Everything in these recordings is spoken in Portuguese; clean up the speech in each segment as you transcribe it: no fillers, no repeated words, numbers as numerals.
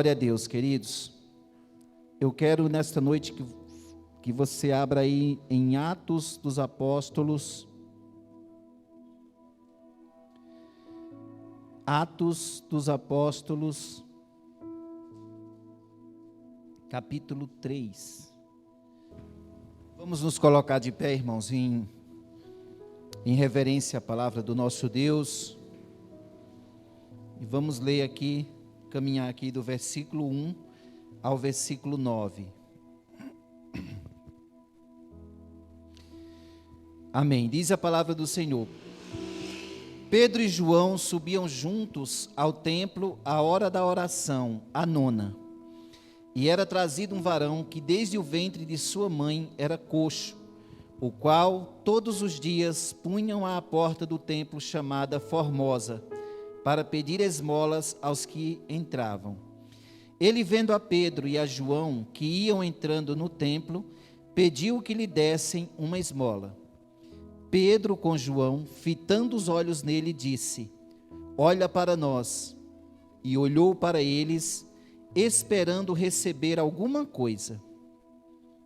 Glória a Deus, queridos. Eu quero nesta noite que você abra aí em Atos dos Apóstolos. Atos dos Apóstolos, capítulo 3. Vamos nos colocar de pé, irmãos, em reverência à palavra do nosso Deus. E vamos ler aqui, caminhar aqui do versículo 1 ao versículo 9. Amém. Diz a palavra do Senhor. Pedro e João subiam juntos ao templo à hora da oração, a nona. E era trazido um varão que desde o ventre de sua mãe era coxo, o qual todos os dias punham à porta do templo chamada Formosa, para pedir esmolas aos que entravam. Ele, vendo a Pedro e a João, que iam entrando no templo, pediu que lhe dessem uma esmola. Pedro, com João, fitando os olhos nele, disse: olha para nós. E olhou para eles, esperando receber alguma coisa.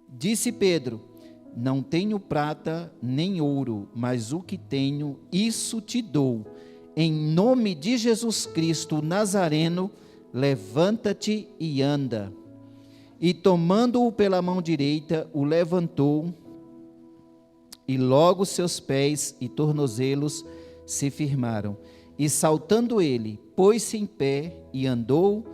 Disse Pedro: não tenho prata nem ouro, mas o que tenho, isso te dou. Em nome de Jesus Cristo Nazareno, levanta-te e anda. E tomando-o pela mão direita, o levantou, e logo seus pés e tornozelos se firmaram. E saltando ele, pôs-se em pé e andou,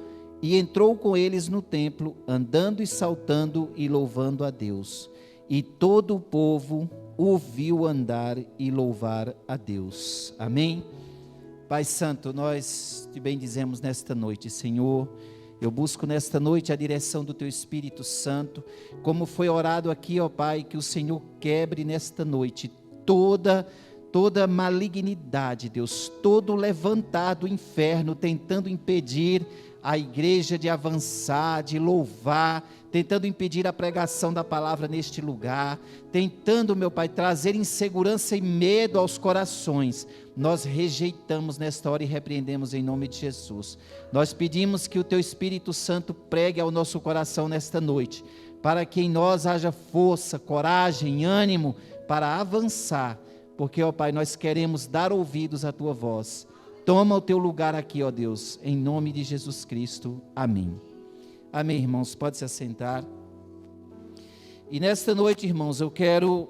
e entrou com eles no templo, andando e saltando e louvando a Deus. E todo o povo o viu andar e louvar a Deus. Amém? Pai Santo, nós te bendizemos nesta noite, Senhor. Eu busco nesta noite a direção do Teu Espírito Santo, como foi orado aqui, ó Pai, que o Senhor quebre nesta noite toda malignidade, Deus, todo levantar do inferno, tentando impedir a igreja de avançar, de louvar, tentando impedir a pregação da palavra neste lugar, tentando, meu Pai, trazer insegurança e medo aos corações. Nós rejeitamos nesta hora e repreendemos em nome de Jesus. Nós pedimos que o Teu Espírito Santo pregue ao nosso coração nesta noite, para que em nós haja força, coragem, ânimo para avançar, porque, ó Pai, nós queremos dar ouvidos à Tua voz. Toma o Teu lugar aqui, ó Deus, em nome de Jesus Cristo. Amém. Amém, irmãos, pode se assentar. E nesta noite, irmãos, eu quero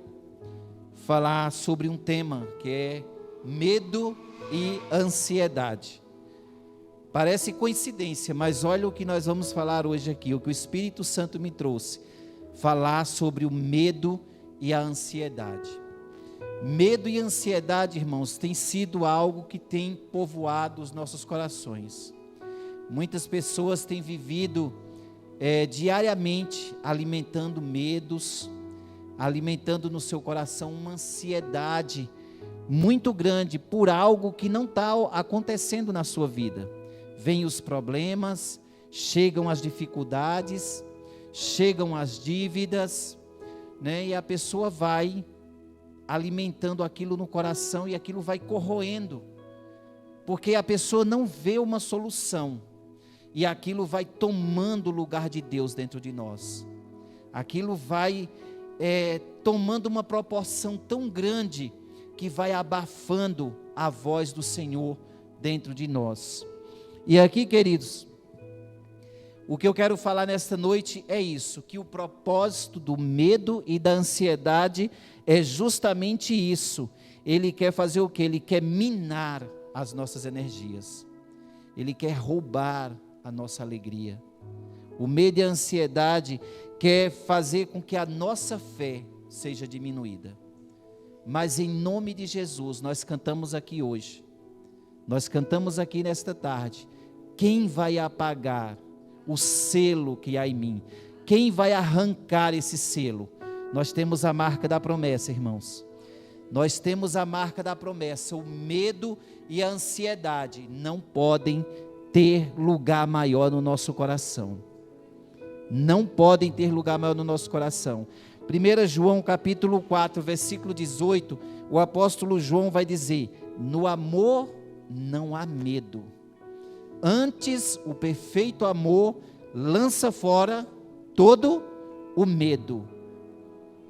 falar sobre um tema que é medo e ansiedade. Parece coincidência, mas olha o que nós vamos falar hoje aqui, o que o Espírito Santo me trouxe. Falar sobre o medo e a ansiedade. Medo e ansiedade, irmãos, tem sido algo que tem povoado os nossos corações. Muitas pessoas têm vivido diariamente alimentando medos, alimentando no seu coração uma ansiedade muito grande por algo que não está acontecendo na sua vida. Vêm os problemas, chegam as dificuldades, chegam as dívidas, né? E a pessoa vai alimentando aquilo no coração e aquilo vai corroendo, porque a pessoa não vê uma solução, e aquilo vai tomando o lugar de Deus dentro de nós, aquilo vai tomando uma proporção tão grande, que vai abafando a voz do Senhor dentro de nós. E aqui, queridos, o que eu quero falar nesta noite é isso, que o propósito do medo e da ansiedade é justamente isso. Ele quer fazer o quê? Ele quer minar as nossas energias. Ele quer roubar a nossa alegria. O medo e a ansiedade quer fazer com que a nossa fé seja diminuída. Mas em nome de Jesus, nós cantamos aqui hoje, nós cantamos aqui nesta tarde, quem vai apagar o selo que há em mim? Quem vai arrancar esse selo? Nós temos a marca da promessa, irmãos. Nós temos a marca da promessa. O medo e a ansiedade não podem ter lugar maior no nosso coração. Não podem ter lugar maior no nosso coração. 1 João capítulo 4, versículo 18, o apóstolo João vai dizer: no amor não há medo. Antes, o perfeito amor lança fora todo o medo.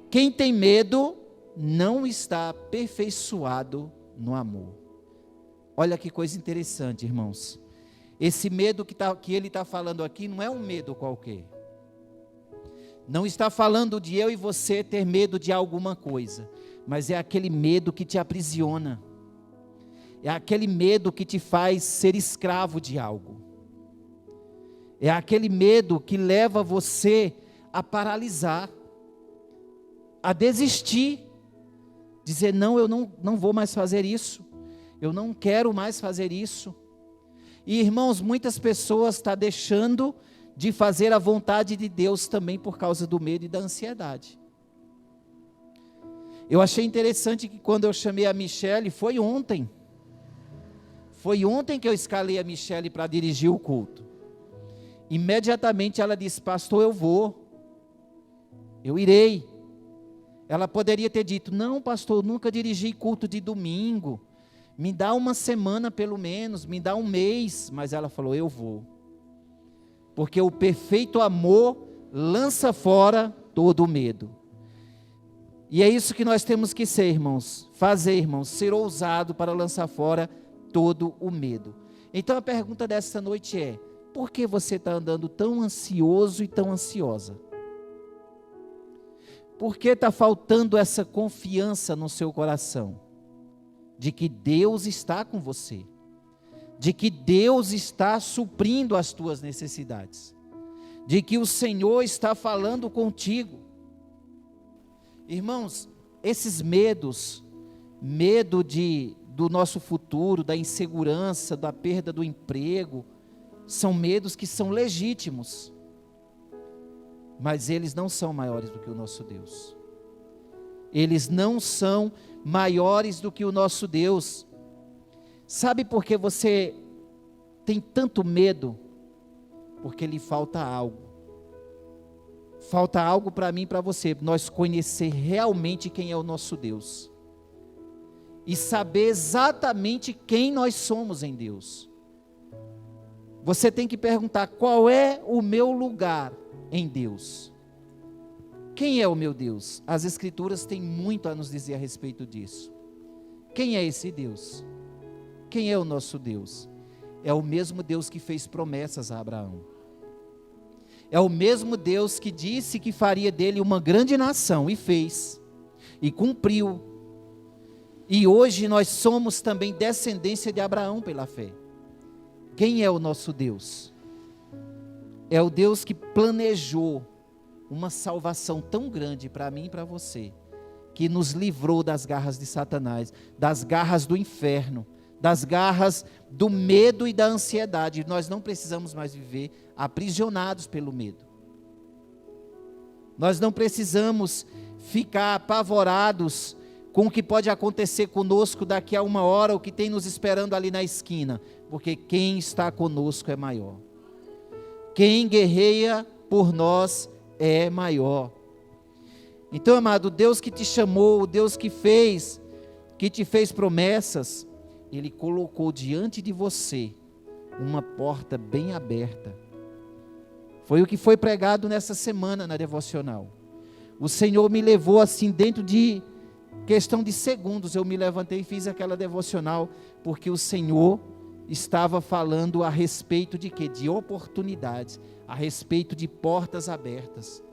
Quem tem medo não está aperfeiçoado no amor. Olha que coisa interessante, irmãos. Esse medo que ele está falando aqui não é um medo qualquer. Não está falando de eu e você ter medo de alguma coisa, mas é aquele medo que te aprisiona. É aquele medo que te faz ser escravo de algo. É aquele medo que leva você a paralisar, a desistir, dizer, não, eu não vou mais fazer isso, eu não quero mais fazer isso. E irmãos, muitas pessoas estão deixando de fazer a vontade de Deus também por causa do medo e da ansiedade. Eu achei interessante que quando eu chamei a Michele, foi ontem que eu escalei a Michele para dirigir o culto. Imediatamente ela disse, pastor, eu irei. Ela poderia ter dito, não pastor, eu nunca dirigi culto de domingo, me dá uma semana pelo menos, me dá um mês, mas ela falou, eu vou. Porque o perfeito amor lança fora todo o medo. E é isso que nós temos que ser, irmãos, ser ousado para lançar fora todo o medo. Então a pergunta dessa noite é, por que você está andando tão ansioso e tão ansiosa? Por que está faltando essa confiança no seu coração? De que Deus está com você. De que Deus está suprindo as tuas necessidades. De que o Senhor está falando contigo. Irmãos, esses medos, medo do nosso futuro, da insegurança, da perda do emprego, são medos que são legítimos. Mas eles não são maiores do que o nosso Deus. Eles não são maiores do que o nosso Deus. Sabe por que você tem tanto medo? Porque lhe falta algo. Falta algo para mim e para você. Nós conhecer realmente quem é o nosso Deus. E saber exatamente quem nós somos em Deus. Você tem que perguntar, qual é o meu lugar em Deus? Quem é o meu Deus? As Escrituras têm muito a nos dizer a respeito disso. Quem é esse Deus? Quem é o nosso Deus? É o mesmo Deus que fez promessas a Abraão. É o mesmo Deus que disse que faria dele uma grande nação, e fez, e cumpriu. E hoje nós somos também descendência de Abraão pela fé. Quem é o nosso Deus? É o Deus que planejou uma salvação tão grande para mim e para você, que nos livrou das garras de Satanás, das garras do inferno, das garras do medo e da ansiedade. Nós não precisamos mais viver aprisionados pelo medo. Nós não precisamos ficar apavorados com o que pode acontecer conosco daqui a uma hora, o que tem nos esperando ali na esquina, porque quem está conosco é maior. Quem guerreia por nós é maior. Então, amado, Deus que te chamou, o Deus que te fez promessas, Ele colocou diante de você uma porta bem aberta. Foi o que foi pregado nessa semana na devocional. O Senhor me levou assim, dentro de questão de segundos, eu me levantei e fiz aquela devocional, porque o Senhor estava falando a respeito de quê? De oportunidades, a respeito de portas abertas.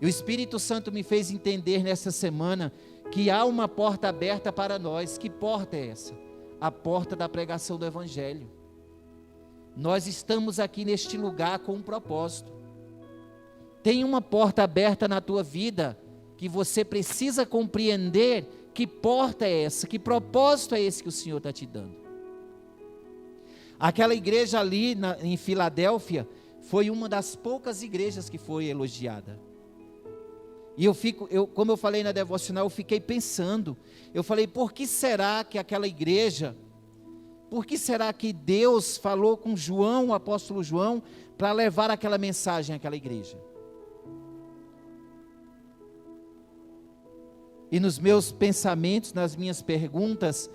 E o Espírito Santo me fez entender nessa semana que há uma porta aberta para nós. Que porta é essa? A porta da pregação do Evangelho. Nós estamos aqui neste lugar com um propósito. Tem uma porta aberta na tua vida que você precisa compreender. Que porta é essa? Que propósito é esse que o Senhor está te dando? Aquela igreja ali em Filadélfia foi uma das poucas igrejas que foi elogiada. E como eu falei na devocional, eu fiquei pensando. Eu falei, por que será que aquela igreja, por que será que Deus falou com João, o apóstolo João, para levar aquela mensagem àquela igreja? E nos meus pensamentos, nas minhas perguntas,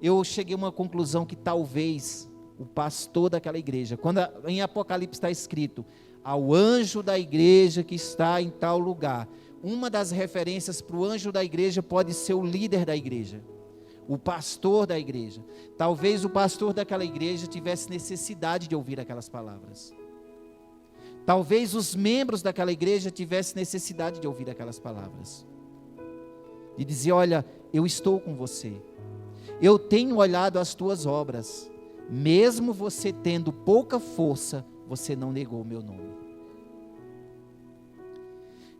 eu cheguei a uma conclusão que talvez o pastor daquela igreja. Quando em Apocalipse está escrito, ao anjo da igreja que está em tal lugar, uma das referências para o anjo da igreja pode ser o líder da igreja, o pastor da igreja. Talvez o pastor daquela igreja tivesse necessidade de ouvir aquelas palavras. Talvez os membros daquela igreja tivessem necessidade de ouvir aquelas palavras. De dizer, olha, eu estou com você. Eu tenho olhado as tuas obras. Mesmo você tendo pouca força, você não negou o meu nome.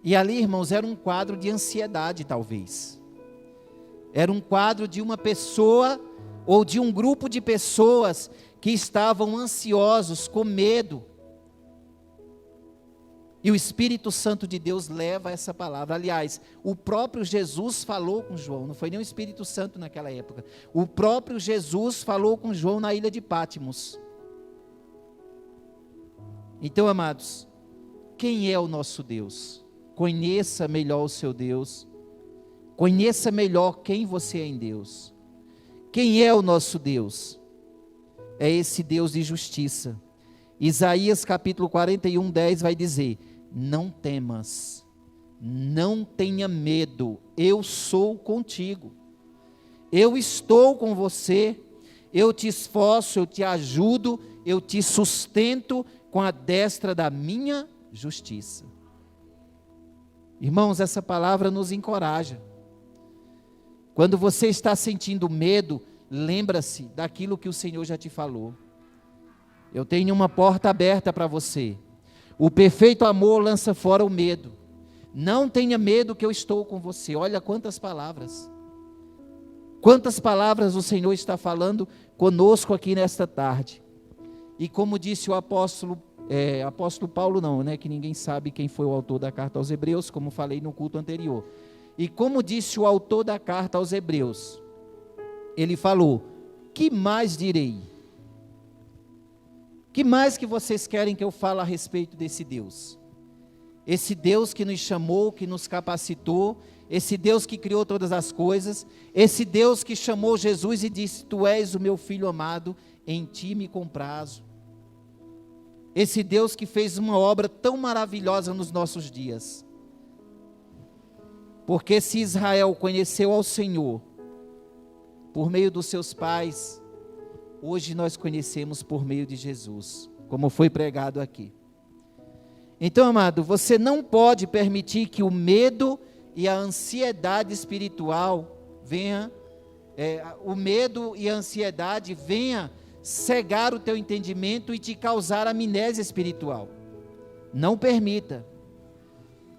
E ali, irmãos, era um quadro de ansiedade, talvez. Era um quadro de uma pessoa ou de um grupo de pessoas que estavam ansiosos, com medo. E o Espírito Santo de Deus leva essa palavra. Aliás, o próprio Jesus falou com João, não foi nem o Espírito Santo naquela época. O próprio Jesus falou com João na ilha de Patmos. Então, amados, quem é o nosso Deus? Conheça melhor o seu Deus. Conheça melhor quem você é em Deus. Quem é o nosso Deus? É esse Deus de justiça. Isaías capítulo 41, 10 vai dizer, não temas, não tenha medo, eu sou contigo, eu estou com você, eu te esforço, eu te ajudo, eu te sustento com a destra da minha justiça. Irmãos, essa palavra nos encoraja. Quando você está sentindo medo, lembra-se daquilo que o Senhor já te falou. Eu tenho uma porta aberta para você. O perfeito amor lança fora o medo. Não tenha medo que eu estou com você. Olha quantas palavras. Quantas palavras o Senhor está falando conosco aqui nesta tarde. E como disse o apóstolo Paulo não, né? Que ninguém sabe quem foi o autor da carta aos Hebreus, como falei no culto anterior. E como disse o autor da carta aos Hebreus, ele falou, que mais direi? Que mais que vocês querem que eu fale a respeito desse Deus? Esse Deus que nos chamou, que nos capacitou, esse Deus que criou todas as coisas, esse Deus que chamou Jesus e disse, tu és o meu filho amado, em ti me comprazo. Esse Deus que fez uma obra tão maravilhosa nos nossos dias. Porque se Israel conheceu ao Senhor, por meio dos seus pais, hoje nós conhecemos por meio de Jesus, como foi pregado aqui. Então, amado, você não pode permitir que o medo e a ansiedade espiritual o medo e a ansiedade venha cegar o teu entendimento e te causar amnésia espiritual. Não permita.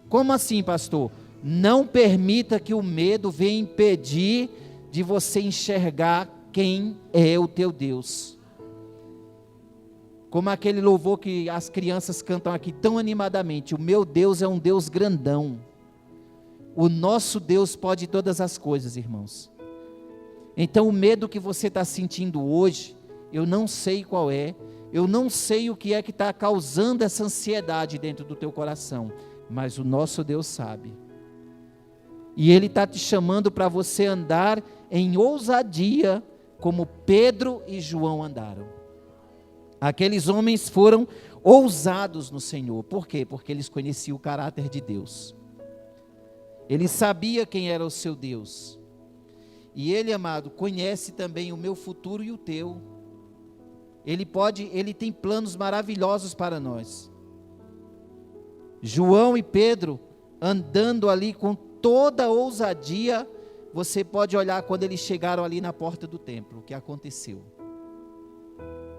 Como assim, pastor? Não permita que o medo venha impedir de você enxergar quem é o teu Deus. Como aquele louvor que as crianças cantam aqui tão animadamente, o meu Deus é um Deus grandão. O nosso Deus pode todas as coisas, irmãos. Então o medo que você está sentindo hoje, eu não sei qual é, eu não sei o que é que está causando essa ansiedade dentro do teu coração, mas o nosso Deus sabe. E Ele está te chamando para você andar em ousadia, como Pedro e João andaram. Aqueles homens foram ousados no Senhor. Por quê? Porque eles conheciam o caráter de Deus. Ele sabia quem era o seu Deus. E Ele, amado, conhece também o meu futuro e o teu. Ele tem planos maravilhosos para nós. João e Pedro andando ali com toda a ousadia, você pode olhar quando eles chegaram ali na porta do templo, o que aconteceu.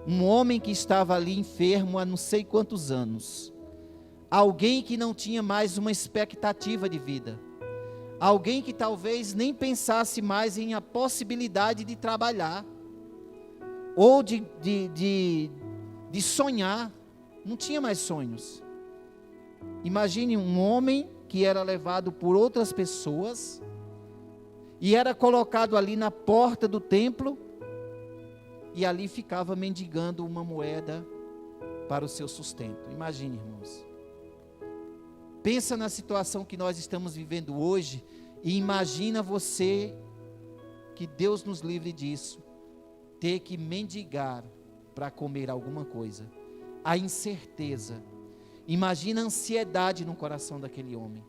Um homem que estava ali enfermo há não sei quantos anos, alguém que não tinha mais uma expectativa de vida, alguém que talvez nem pensasse mais em a possibilidade de trabalhar, ou de sonhar, não tinha mais sonhos. Imagine um homem que era levado por outras pessoas, e era colocado ali na porta do templo, e ali ficava mendigando uma moeda para o seu sustento. Imagine, irmãos. Pensa na situação que nós estamos vivendo hoje, e imagina você, que Deus nos livre disso, ter que mendigar para comer alguma coisa. A incerteza. Imagina a ansiedade no coração daquele homem.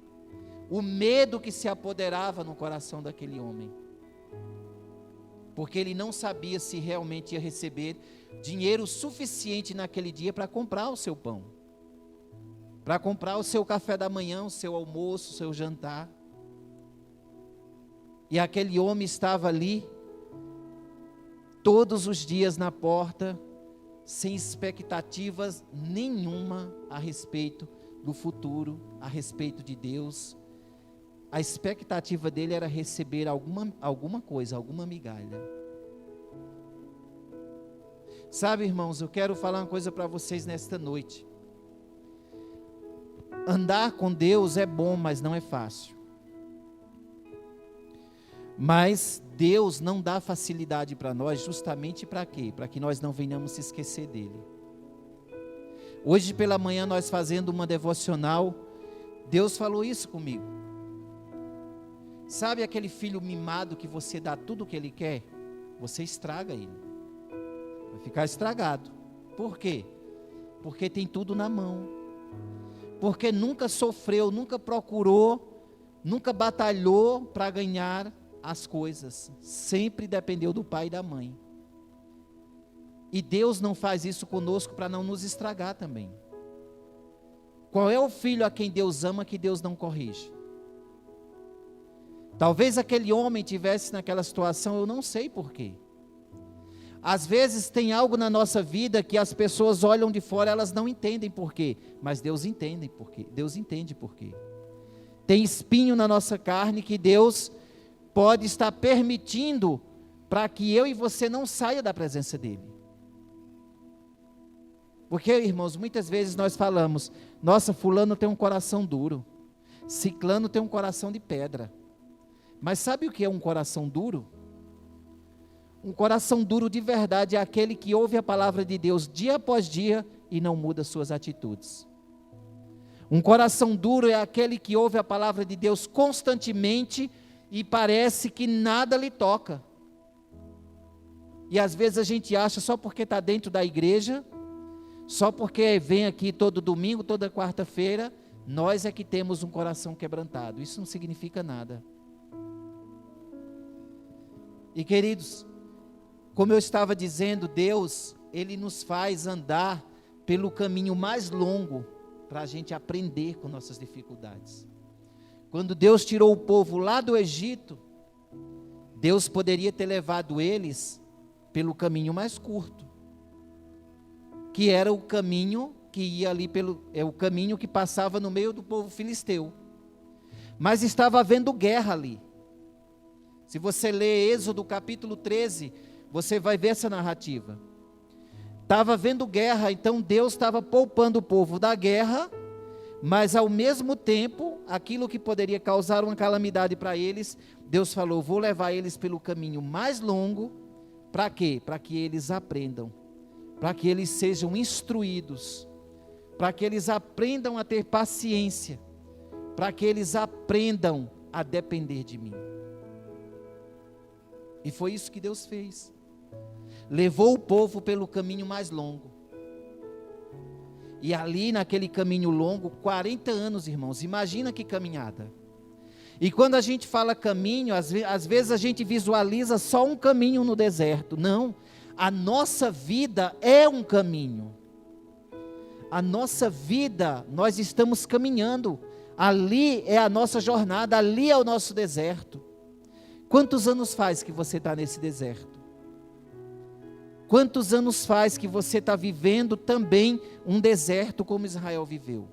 O medo que se apoderava no coração daquele homem. Porque ele não sabia se realmente ia receber dinheiro suficiente naquele dia para comprar o seu pão. Para comprar o seu café da manhã, o seu almoço, o seu jantar. E aquele homem estava ali, todos os dias na porta, sem expectativas nenhuma a respeito do futuro, a respeito de Deus. A expectativa dele era receber alguma coisa, alguma migalha. Sabe, irmãos, eu quero falar uma coisa para vocês nesta noite. Andar com Deus é bom, mas não é fácil. Mas Deus não dá facilidade para nós justamente para quê? Para que nós não venhamos se esquecer dele. Hoje pela manhã nós fazendo uma devocional, Deus falou isso comigo. Sabe aquele filho mimado que você dá tudo o que ele quer? Você estraga ele. Vai ficar estragado. Por quê? Porque tem tudo na mão. Porque nunca sofreu, nunca procurou, nunca batalhou para ganhar as coisas. Sempre dependeu do pai e da mãe. E Deus não faz isso conosco para não nos estragar também. Qual é o filho a quem Deus ama que Deus não corrige? Talvez aquele homem tivesse naquela situação, eu não sei porquê. Às vezes tem algo na nossa vida que as pessoas olham de fora, elas não entendem porquê, mas Deus entende porquê. Deus entende porquê. Tem espinho na nossa carne que Deus pode estar permitindo para que eu e você não saia da presença dele. Porque, irmãos, muitas vezes nós falamos, nossa, fulano tem um coração duro, ciclano tem um coração de pedra. Mas sabe o que é um coração duro? Um coração duro de verdade é aquele que ouve a palavra de Deus dia após dia e não muda suas atitudes. Um coração duro é aquele que ouve a palavra de Deus constantemente e parece que nada lhe toca. E às vezes a gente acha só porque está dentro da igreja, só porque vem aqui todo domingo, toda quarta-feira, nós é que temos um coração quebrantado. Isso não significa nada. E queridos, como eu estava dizendo, Deus, Ele nos faz andar pelo caminho mais longo para a gente aprender com nossas dificuldades. Quando Deus tirou o povo lá do Egito, Deus poderia ter levado eles pelo caminho mais curto, que era o caminho que ia ali o caminho que passava no meio do povo filisteu. Mas estava havendo guerra ali. Se você ler Êxodo capítulo 13, você vai ver essa narrativa. Estava havendo guerra, então Deus estava poupando o povo da guerra, mas ao mesmo tempo, aquilo que poderia causar uma calamidade para eles, Deus falou, vou levar eles pelo caminho mais longo, para quê? Para que eles aprendam, para que eles sejam instruídos, para que eles aprendam a ter paciência, para que eles aprendam a depender de mim. E foi isso que Deus fez. Levou o povo pelo caminho mais longo. E ali naquele caminho longo, 40 anos, irmãos, imagina que caminhada. E quando a gente fala caminho, às vezes a gente visualiza só um caminho no deserto. Não, a nossa vida é um caminho. A nossa vida, nós estamos caminhando. Ali é a nossa jornada, ali é o nosso deserto. Quantos anos faz que você está nesse deserto? Quantos anos faz que você está vivendo também um deserto como Israel viveu?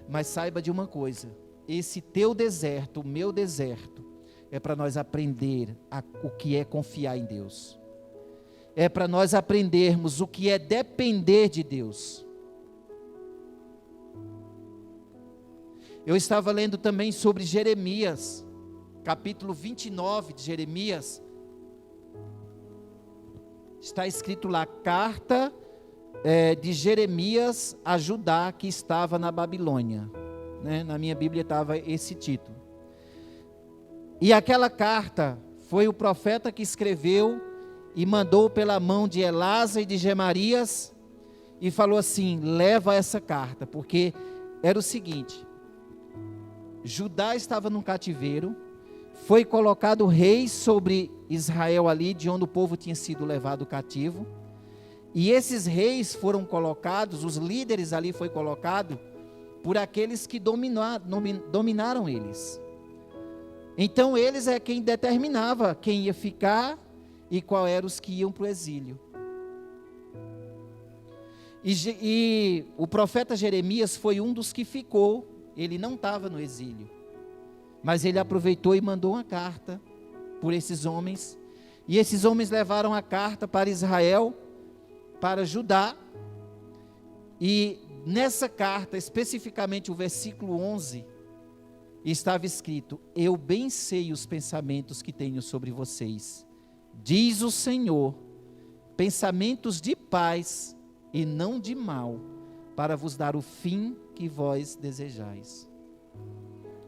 Mas saiba de uma coisa, esse teu deserto, o meu deserto, é para nós aprender o que é confiar em Deus. É para nós aprendermos o que é depender de Deus. Eu estava lendo também sobre Jeremias, capítulo 29 de Jeremias, está escrito lá, carta de Jeremias a Judá que estava na Babilônia, né? Na minha Bíblia estava esse título, e aquela carta foi o profeta que escreveu, e mandou pela mão de Elasa e de Gemarias, e falou assim: leva essa carta, porque era o seguinte: Judá estava num cativeiro, foi colocado rei sobre Israel ali, de onde o povo tinha sido levado cativo, e esses reis foram colocados, os líderes ali foi colocado, por aqueles que dominaram eles. Então eles é quem determinava quem ia ficar e qual eram os que iam para o exílio. E o profeta Jeremias foi um dos que ficou, ele não estava no exílio, mas ele aproveitou e mandou uma carta por esses homens, e esses homens levaram a carta para Israel, para Judá, e nessa carta, especificamente o versículo 11, estava escrito: eu bem sei os pensamentos que tenho sobre vocês, diz o Senhor, pensamentos de paz e não de mal, para vos dar o fim que vós desejais,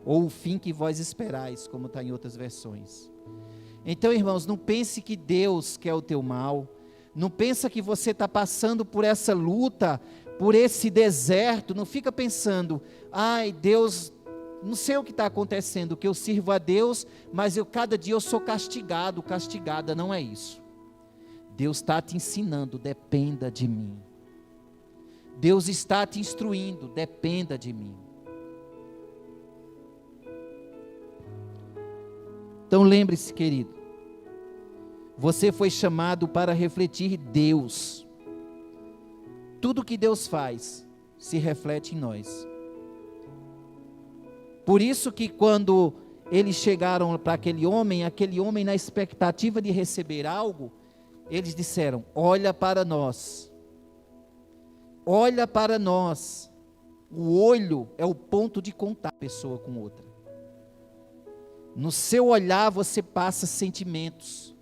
ou o fim que vós esperais, como está em outras versões. Então, irmãos, não pense que Deus quer o teu mal, não pensa que você está passando por essa luta, por esse deserto, não fica pensando: ai, Deus, não sei o que está acontecendo, que eu sirvo a Deus, mas cada dia eu sou castigado, castigada. Não é isso. Deus está te ensinando: dependa de mim. Deus está te instruindo: dependa de mim. Então lembre-se, querido, você foi chamado para refletir Deus. Tudo que Deus faz se reflete em nós. Por isso que quando eles chegaram para aquele homem na expectativa de receber algo, eles disseram: olha para nós, olha para nós. O olho é o ponto de contato da pessoa com outra. No seu olhar você passa sentimentos,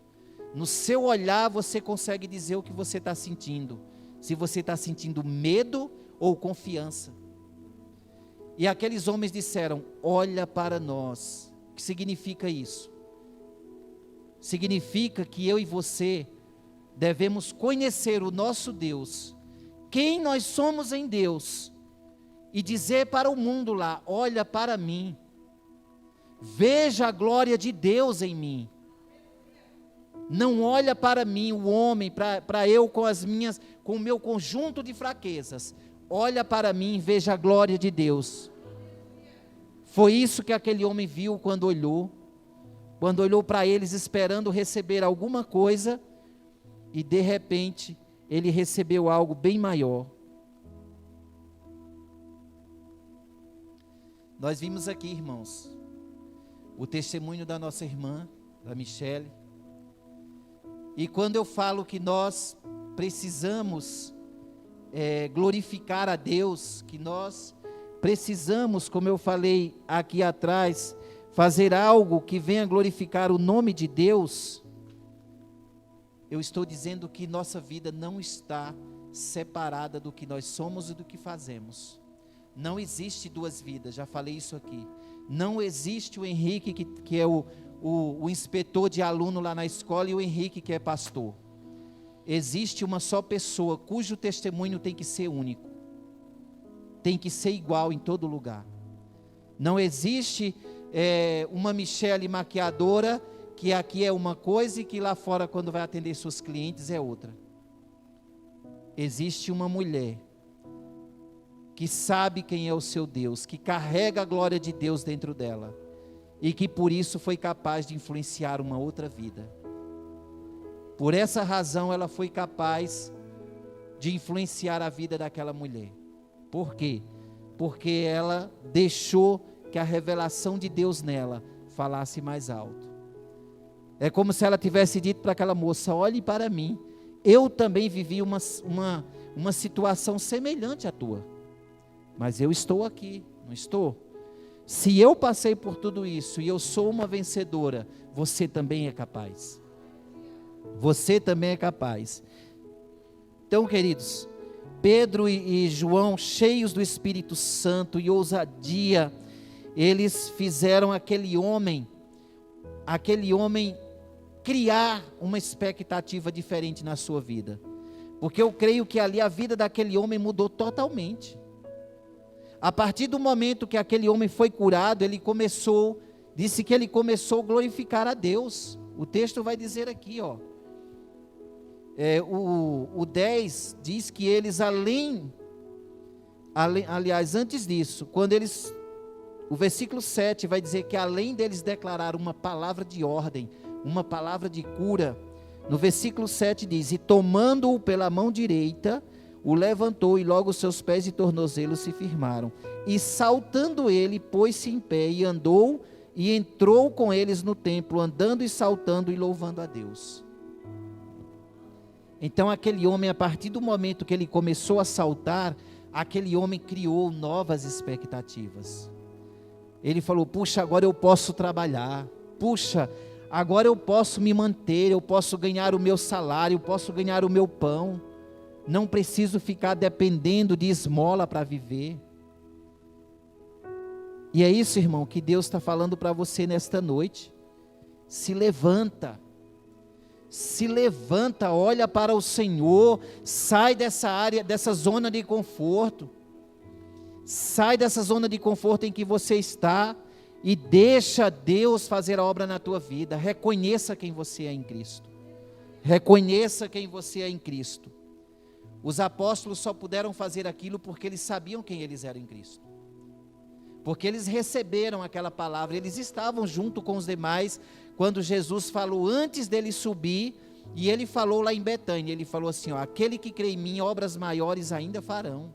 no seu olhar você consegue dizer o que você está sentindo, se você está sentindo medo ou confiança. E aqueles homens disseram: olha para nós. O que significa isso? Significa que eu e você devemos conhecer o nosso Deus, quem nós somos em Deus, e dizer para o mundo lá: olha para mim, veja a glória de Deus em mim. Não olha para mim, o homem, para eu com o meu conjunto de fraquezas. Olha para mim e veja a glória de Deus. Foi isso que aquele homem viu quando olhou para eles esperando receber alguma coisa, e de repente ele recebeu algo bem maior. Nós vimos aqui, irmãos, o testemunho da nossa irmã, da Michele. E quando eu falo que nós precisamos glorificar a Deus, que nós precisamos, como eu falei aqui atrás, fazer algo que venha glorificar o nome de Deus, eu estou dizendo que nossa vida não está separada do que nós somos e do que fazemos. Não existe duas vidas, já falei isso aqui. Não existe o Henrique que é o inspetor de aluno lá na escola, e o Henrique que é pastor. Existe uma só pessoa cujo testemunho tem que ser único, tem que ser igual em todo lugar. Não existe uma Michele maquiadora, que aqui é uma coisa e que lá fora, quando vai atender seus clientes, é outra. Existe uma mulher que sabe quem é o seu Deus, que carrega a glória de Deus dentro dela, e que por isso foi capaz de influenciar uma outra vida. Por essa razão ela foi capaz de influenciar a vida daquela mulher. Por quê? Porque ela deixou que a revelação de Deus nela falasse mais alto. É como se ela tivesse dito para aquela moça: olhe para mim, eu também vivi uma situação semelhante à tua, mas eu estou aqui, não estou? Se eu passei por tudo isso e eu sou uma vencedora, você também é capaz. Você também é capaz. Então, queridos, Pedro e João, cheios do Espírito Santo e ousadia, eles fizeram aquele homem criar uma expectativa diferente na sua vida. Porque eu creio que ali a vida daquele homem mudou totalmente. A partir do momento que aquele homem foi curado, disse que ele começou a glorificar a Deus. O texto vai dizer aqui, ó. O 10 diz que eles aliás, antes disso, o versículo 7 vai dizer que além deles declarar uma palavra de ordem, uma palavra de cura, no versículo 7 diz, e tomando-o pela mão direita, o levantou e logo seus pés e tornozelos se firmaram. E saltando ele, pôs-se em pé e andou e entrou com eles no templo, andando e saltando e louvando a Deus. Então aquele homem, a partir do momento que ele começou a saltar, aquele homem criou novas expectativas. Ele falou, puxa, agora eu posso trabalhar, puxa, agora eu posso me manter, eu posso ganhar o meu salário, eu posso ganhar o meu pão, não preciso ficar dependendo de esmola para viver. E é isso, irmão, que Deus está falando para você nesta noite. Se levanta, olha para o Senhor, sai dessa zona de conforto, sai dessa zona de conforto em que você está e deixa Deus fazer a obra na tua vida. Reconheça quem você é em Cristo. Reconheça quem você é em Cristo. Os apóstolos só puderam fazer aquilo porque eles sabiam quem eles eram em Cristo. Porque eles receberam aquela palavra, eles estavam junto com os demais, quando Jesus falou antes dele subir, e ele falou lá em Betânia, ele falou assim, ó, aquele que crê em mim, obras maiores ainda farão.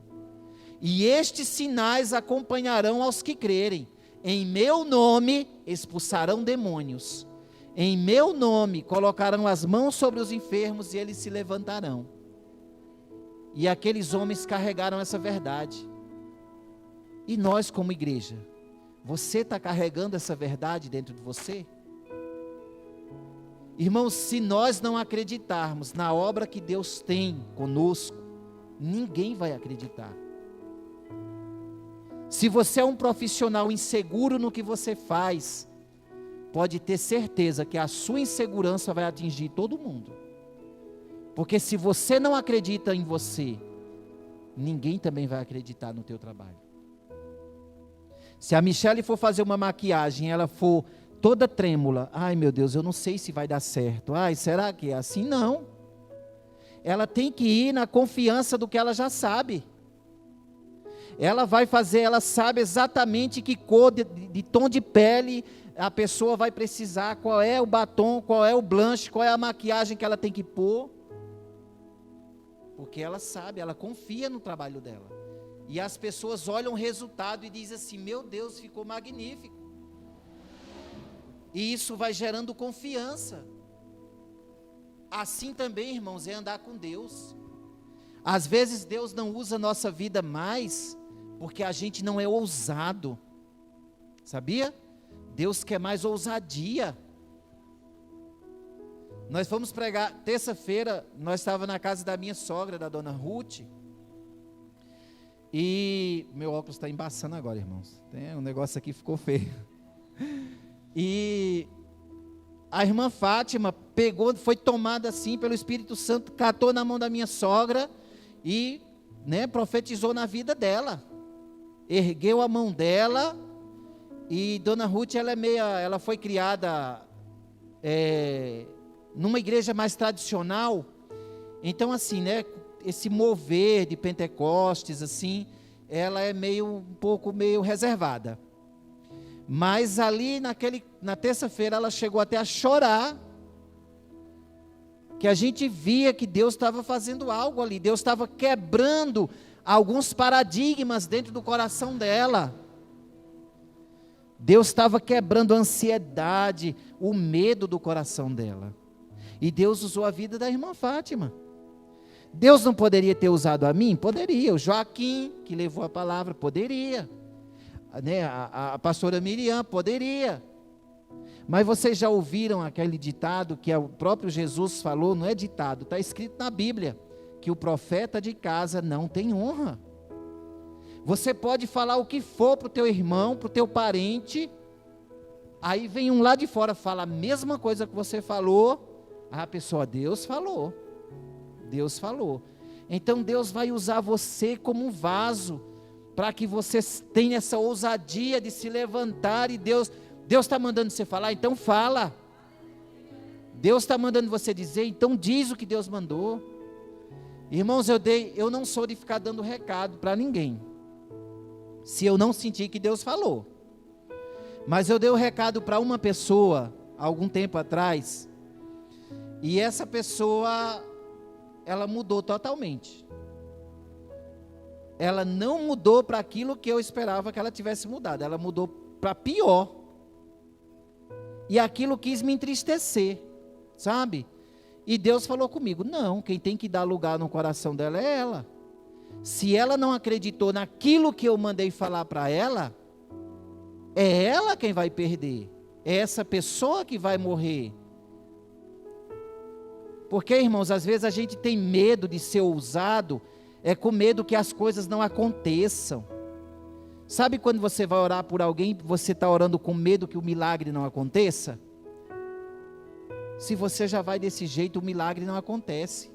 E estes sinais acompanharão aos que crerem. Em meu nome expulsarão demônios. Em meu nome colocarão as mãos sobre os enfermos e eles se levantarão. E aqueles homens carregaram essa verdade. E nós como igreja, você está carregando essa verdade dentro de você? Irmãos, se nós não acreditarmos na obra que Deus tem conosco, ninguém vai acreditar. Se você é um profissional inseguro no que você faz, pode ter certeza que a sua insegurança vai atingir todo mundo. Porque se você não acredita em você, ninguém também vai acreditar no teu trabalho. Se a Michele for fazer uma maquiagem, ela for toda trêmula, ai meu Deus, eu não sei se vai dar certo, ai, será que é assim? Não. Ela tem que ir na confiança do que ela já sabe. Ela vai fazer, ela sabe exatamente que cor de tom de pele a pessoa vai precisar, qual é o batom, qual é o blush, qual é a maquiagem que ela tem que pôr. Porque ela sabe, ela confia no trabalho dela. E as pessoas olham o resultado e dizem assim, meu Deus, ficou magnífico. E isso vai gerando confiança. Assim também, irmãos, é andar com Deus. Às vezes Deus não usa a nossa vida mais, porque a gente não é ousado. Sabia? Deus quer mais ousadia. Nós fomos pregar, terça-feira, nós estávamos na casa da minha sogra, da dona Ruth. E meu óculos está embaçando agora, irmãos. Um negócio aqui ficou feio. E a irmã Fátima pegou, foi tomada assim pelo Espírito Santo, catou na mão da minha sogra e, profetizou na vida dela. Ergueu a mão dela e dona Ruth, ela foi criada numa igreja mais tradicional. Então assim, esse mover de Pentecostes, assim, ela é um pouco reservada. Mas ali na terça-feira ela chegou até a chorar, que a gente via que Deus estava fazendo algo ali, Deus estava quebrando alguns paradigmas dentro do coração dela. Deus estava quebrando a ansiedade, o medo do coração dela. E Deus usou a vida da irmã Fátima. Deus não poderia ter usado a mim? Poderia. O Joaquim, que levou a palavra, poderia. A pastora Miriam, poderia. Mas vocês já ouviram aquele ditado que o próprio Jesus falou? Não é ditado, está escrito na Bíblia, que o profeta de casa não tem honra. Você pode falar o que for para o teu irmão, para o teu parente, Aí vem um lá de fora, fala a mesma coisa que você falou, a pessoa, Deus falou. Deus falou. Então Deus vai usar você como um vaso, para que você tenha essa ousadia de se levantar, e Deus está mandando você falar, então fala. Deus está mandando você dizer, então diz o que Deus mandou. Irmãos, eu não sou de ficar dando recado para ninguém, se eu não sentir que Deus falou. Mas eu dei o recado para uma pessoa, há algum tempo atrás, e essa pessoa, ela mudou totalmente. Ela não mudou para aquilo que eu esperava que ela tivesse mudado, ela mudou para pior. E aquilo quis me entristecer, sabe? E Deus falou comigo, não, quem tem que dar lugar no coração dela é ela. Se ela não acreditou naquilo que eu mandei falar para ela, é ela quem vai perder, é essa pessoa que vai morrer. Porque, irmãos, às vezes a gente tem medo de ser ousado, é com medo que as coisas não aconteçam. Sabe quando você vai orar por alguém, você está orando com medo que o milagre não aconteça? Se você já vai desse jeito, o milagre não acontece.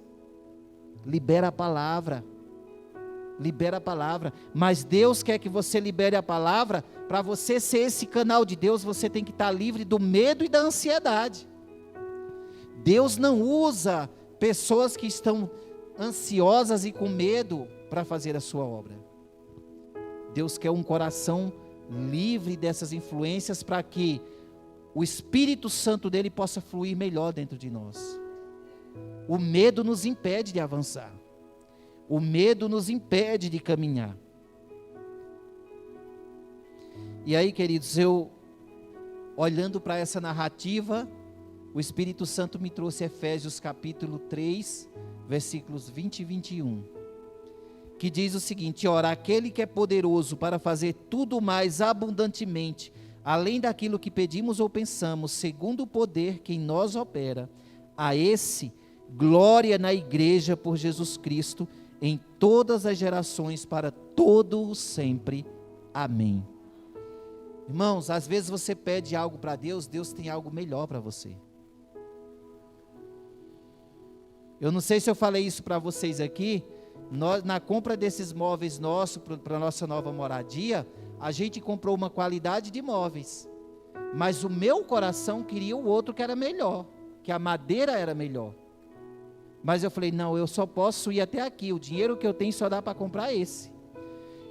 Libera a palavra. Libera a palavra. Mas Deus quer que você libere a palavra. Para você ser esse canal de Deus, você tem que estar livre do medo e da ansiedade. Deus não usa pessoas que estão ansiosas e com medo para fazer a sua obra. Deus quer um coração livre dessas influências, para que o Espírito Santo dele possa fluir melhor dentro de nós. O medo nos impede de avançar. O medo nos impede de caminhar. E aí, queridos, eu, olhando para essa narrativa, o Espírito Santo me trouxe Efésios capítulo 3, versículos 20 e 21, que diz o seguinte: ora, aquele que é poderoso para fazer tudo mais abundantemente, além daquilo que pedimos ou pensamos, segundo o poder que em nós opera, a esse, glória na igreja por Jesus Cristo, em todas as gerações, para todo o sempre. Amém. Irmãos, às vezes você pede algo para Deus, Deus tem algo melhor para você. Eu não sei se eu falei isso para vocês aqui, nós, na compra desses móveis nossos, para a nossa nova moradia, a gente comprou uma qualidade de móveis, mas o meu coração queria o outro que era melhor, que a madeira era melhor. Mas eu falei, não, eu só posso ir até aqui, o dinheiro que eu tenho só dá para comprar esse.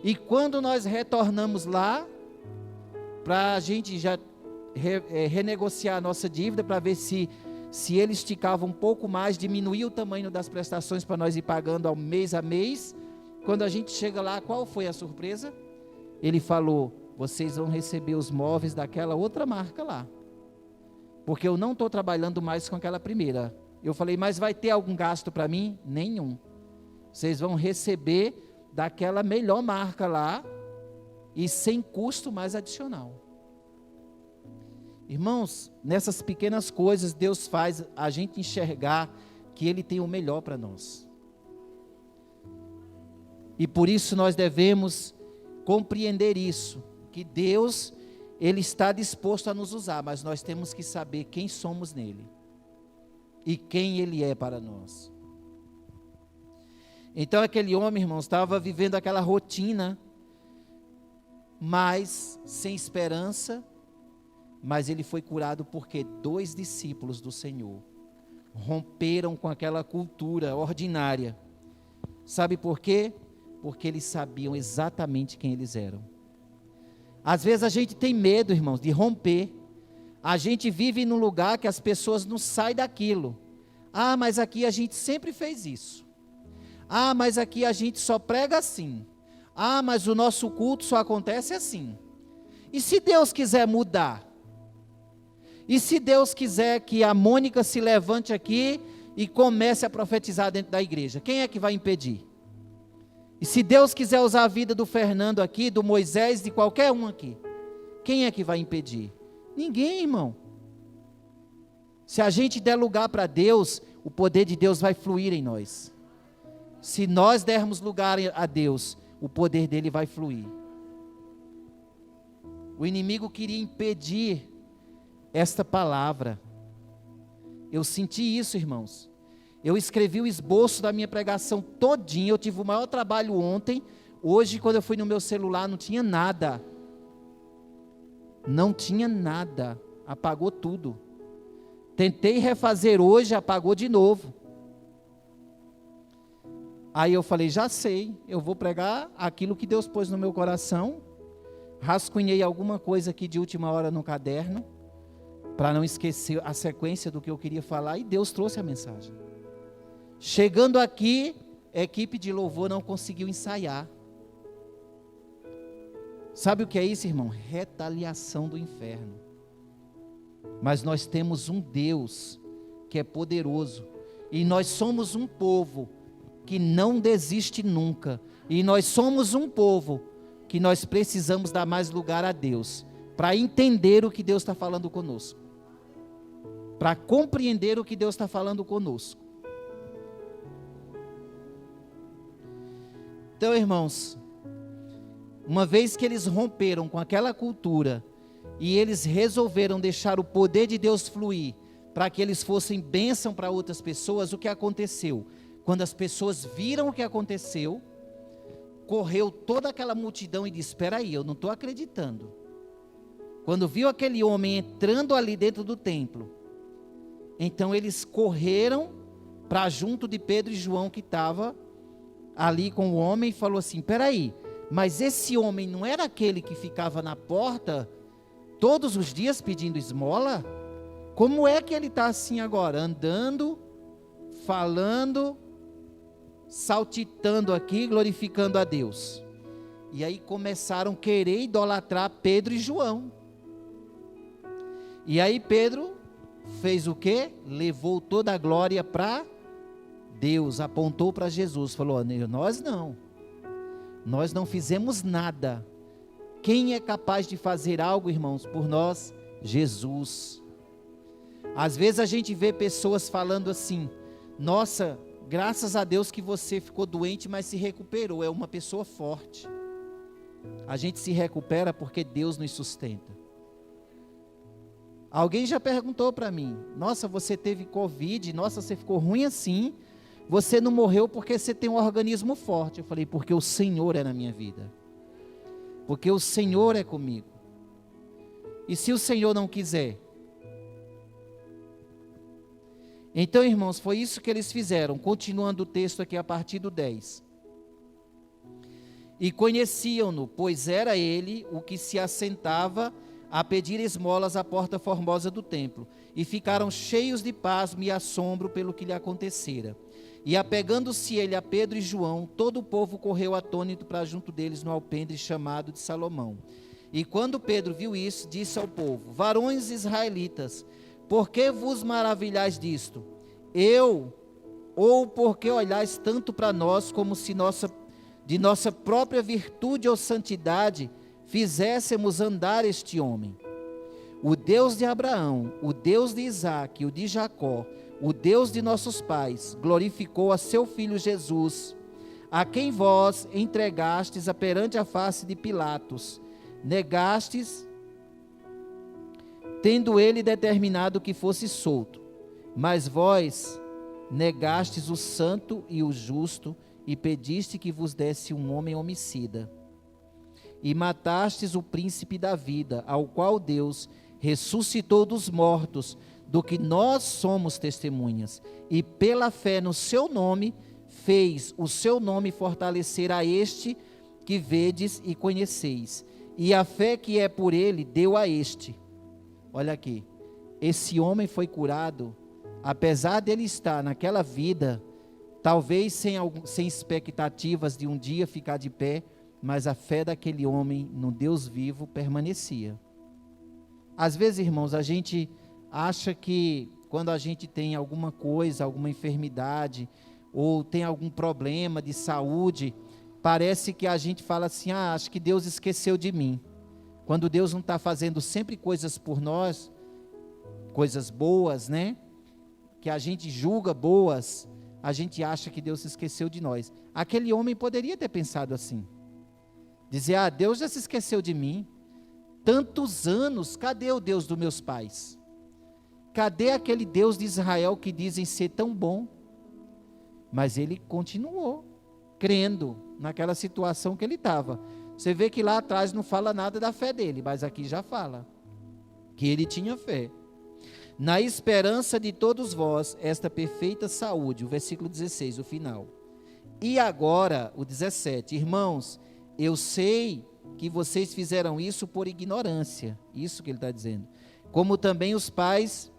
E quando nós retornamos lá, para a gente já renegociar a nossa dívida, para ver se ele esticava um pouco mais, diminuir o tamanho das prestações para nós ir pagando ao mês a mês. Quando a gente chega lá, qual foi a surpresa? Ele falou, vocês vão receber os móveis daquela outra marca lá, porque eu não estou trabalhando mais com aquela primeira. Eu falei, mas vai ter algum gasto para mim? Nenhum. Vocês vão receber daquela melhor marca lá, e sem custo mais adicional. Irmãos, nessas pequenas coisas, Deus faz a gente enxergar que Ele tem o melhor para nós. E por isso nós devemos compreender isso, que Deus, Ele está disposto a nos usar, mas nós temos que saber quem somos nele, e quem Ele é para nós. Então aquele homem, irmãos, estava vivendo aquela rotina, mas sem esperança. Mas ele foi curado porque 2 discípulos do Senhor romperam com aquela cultura ordinária. Sabe por quê? Porque eles sabiam exatamente quem eles eram. Às vezes a gente tem medo, irmãos, de romper. A gente vive num lugar que as pessoas não saem daquilo. Ah, mas aqui a gente sempre fez isso. Ah, mas aqui a gente só prega assim. Ah, mas o nosso culto só acontece assim. E se Deus quiser mudar? E se Deus quiser que a Mônica se levante aqui e comece a profetizar dentro da igreja, quem é que vai impedir? E se Deus quiser usar a vida do Fernando aqui, do Moisés, de qualquer um aqui, quem é que vai impedir? Ninguém, irmão. Se a gente der lugar para Deus, o poder de Deus vai fluir em nós. Se nós dermos lugar a Deus, o poder dele vai fluir. O inimigo queria impedir esta palavra. Eu senti isso, irmãos. Eu escrevi o esboço da minha pregação todinha. Eu tive o maior trabalho ontem. Hoje, quando eu fui no meu celular, não tinha nada. Não tinha nada. Apagou tudo. Tentei refazer hoje, apagou de novo. Aí eu falei, já sei, eu vou pregar aquilo que Deus pôs no meu coração. Rascunhei alguma coisa aqui de última hora no caderno, para não esquecer a sequência do que eu queria falar, e Deus trouxe a mensagem. Chegando aqui, a equipe de louvor não conseguiu ensaiar. Sabe o que é isso, irmão? Retaliação do inferno. Mas nós temos um Deus que é poderoso, e nós somos um povo que não desiste nunca, e nós somos um povo que nós precisamos dar mais lugar a Deus, para entender o que Deus está falando conosco, para compreender o que Deus está falando conosco. Então, irmãos, uma vez que eles romperam com aquela cultura, e eles resolveram deixar o poder de Deus fluir, para que eles fossem bênção para outras pessoas, o que aconteceu? Quando as pessoas viram o que aconteceu, correu toda aquela multidão e disse, espera aí, eu não estou acreditando. Quando viu aquele homem entrando ali dentro do templo, então eles correram para junto de Pedro e João, que estava ali com o homem, e falou assim, espera aí, mas esse homem não era aquele que ficava na porta todos os dias pedindo esmola? Como é que ele está assim agora? Andando, falando, saltitando aqui, glorificando a Deus. E aí começaram a querer idolatrar Pedro e João. E aí Pedro fez o quê? Levou toda a glória para Deus, apontou para Jesus, falou, nós não fizemos nada. Quem é capaz de fazer algo, irmãos, por nós? Jesus. Às vezes a gente vê pessoas falando assim, nossa, graças a Deus que você ficou doente, mas se recuperou, é uma pessoa forte. A gente se recupera porque Deus nos sustenta. Alguém já perguntou para mim, nossa, você teve Covid, nossa, você ficou ruim assim, você não morreu porque você tem um organismo forte. Eu falei, porque o Senhor é na minha vida. Porque o Senhor é comigo. E se o Senhor não quiser? Então, irmãos, foi isso que eles fizeram. Continuando o texto aqui a partir do 10. E conheciam-no, pois era ele o que se assentava a pedir esmolas à porta formosa do templo. E ficaram cheios de pasmo e assombro pelo que lhe acontecera. E apegando-se ele a Pedro e João, todo o povo correu atônito para junto deles no alpendre chamado de Salomão. E quando Pedro viu isso, disse ao povo, varões israelitas, por que vos maravilhais disto? Ou porque olhais tanto para nós, como se de nossa própria virtude ou santidade fizéssemos andar este homem? O Deus de Abraão, o Deus de Isaque, o de Jacó, o Deus de nossos pais, glorificou a seu filho Jesus, a quem vós entregastes perante a face de Pilatos, negastes, tendo ele determinado que fosse solto, mas vós negastes o santo e o justo, e pediste que vos desse um homem homicida, e matastes o príncipe da vida, ao qual Deus ressuscitou dos mortos, do que nós somos testemunhas, e pela fé no seu nome, fez o seu nome fortalecer a este que vedes e conheceis, e a fé que é por ele deu a este. Olha aqui, esse homem foi curado, apesar dele estar naquela vida, talvez sem expectativas de um dia ficar de pé, mas a fé daquele homem no Deus vivo permanecia. Às vezes, irmãos, a gente acha que quando a gente tem alguma coisa, alguma enfermidade, ou tem algum problema de saúde, parece que a gente fala assim, acho que Deus esqueceu de mim. Quando Deus não está fazendo sempre coisas por nós, coisas boas, né? Que a gente julga boas, a gente acha que Deus se esqueceu de nós. Aquele homem poderia ter pensado assim. Dizer, Deus já se esqueceu de mim. Tantos anos, cadê o Deus dos meus pais? cadê aquele Deus de Israel que dizem ser tão bom? Mas ele continuou crendo naquela situação que ele estava. Você vê que lá atrás não fala nada da fé dele, mas aqui já fala que ele tinha fé. Na esperança de todos vós, esta perfeita saúde, o versículo 16, o final. E agora, o 17, irmãos, eu sei que vocês fizeram isso por ignorância, isso que ele está dizendo, como também os pais,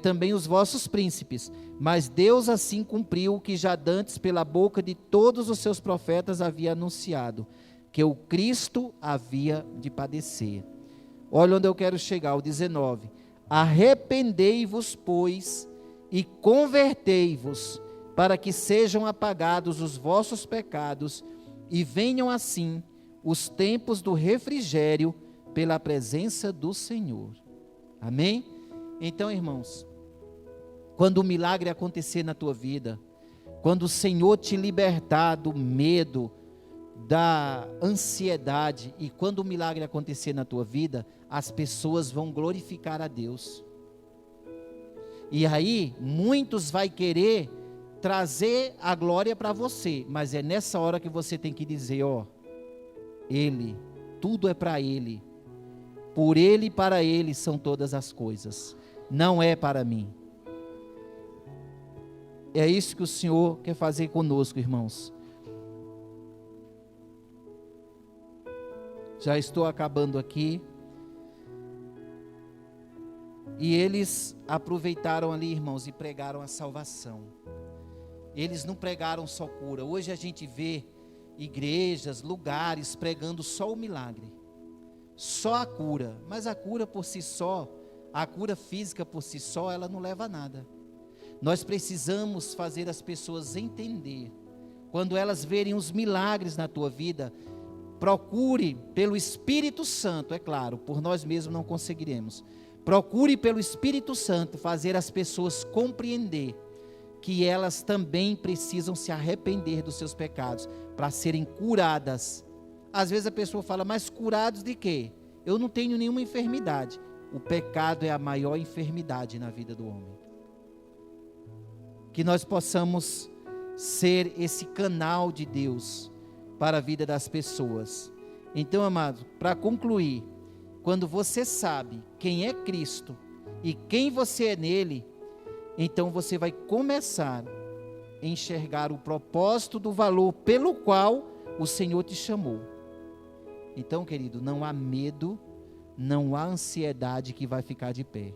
também os vossos príncipes, mas Deus assim cumpriu o que já dantes pela boca de todos os seus profetas havia anunciado, que o Cristo havia de padecer. Olha onde eu quero chegar, o 19, arrependei-vos, pois, e convertei-vos, para que sejam apagados os vossos pecados, e venham assim os tempos do refrigério pela presença do Senhor. Amém? Então, irmãos, quando o milagre acontecer na tua vida, quando o Senhor te libertar do medo, da ansiedade, e quando o milagre acontecer na tua vida, as pessoas vão glorificar a Deus. E aí, muitos vai querer trazer a glória para você, mas é nessa hora que você tem que dizer, Ele, tudo é para Ele, por Ele e para Ele são todas as coisas, não é para mim. É isso que o Senhor quer fazer conosco, irmãos. Já estou acabando aqui. E eles aproveitaram ali, irmãos, e pregaram a salvação. Eles não pregaram só cura. Hoje a gente vê igrejas, lugares pregando só o milagre, só a cura. Mas a cura por si só, a cura física por si só, ela não leva a nada. Nós precisamos fazer as pessoas entender. Quando elas verem os milagres na tua vida, procure pelo Espírito Santo, é claro, por nós mesmos não conseguiremos. Procure pelo Espírito Santo fazer as pessoas compreender que elas também precisam se arrepender dos seus pecados para serem curadas. Às vezes a pessoa fala, mas curados de quê? Eu não tenho nenhuma enfermidade. O pecado é a maior enfermidade na vida do homem. Que nós possamos ser esse canal de Deus para a vida das pessoas. Então, amados, para concluir, quando você sabe quem é Cristo e quem você é nele, então você vai começar a enxergar o propósito do valor pelo qual o Senhor te chamou. Então, querido, não há medo, não há ansiedade que vai ficar de pé,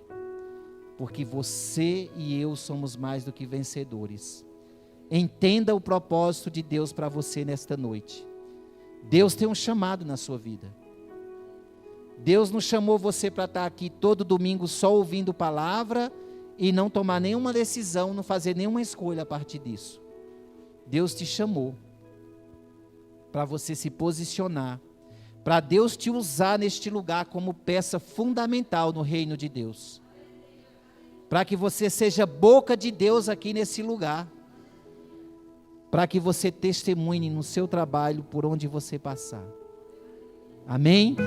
porque você e eu somos mais do que vencedores. Entenda o propósito de Deus para você nesta noite. Deus tem um chamado na sua vida. Deus não chamou você para estar aqui todo domingo só ouvindo palavra e não tomar nenhuma decisão, não fazer nenhuma escolha a partir disso. Deus te chamou para você se posicionar, para Deus te usar neste lugar como peça fundamental no reino de Deus, para que você seja boca de Deus aqui nesse lugar, para que você testemunhe no seu trabalho por onde você passar. Amém?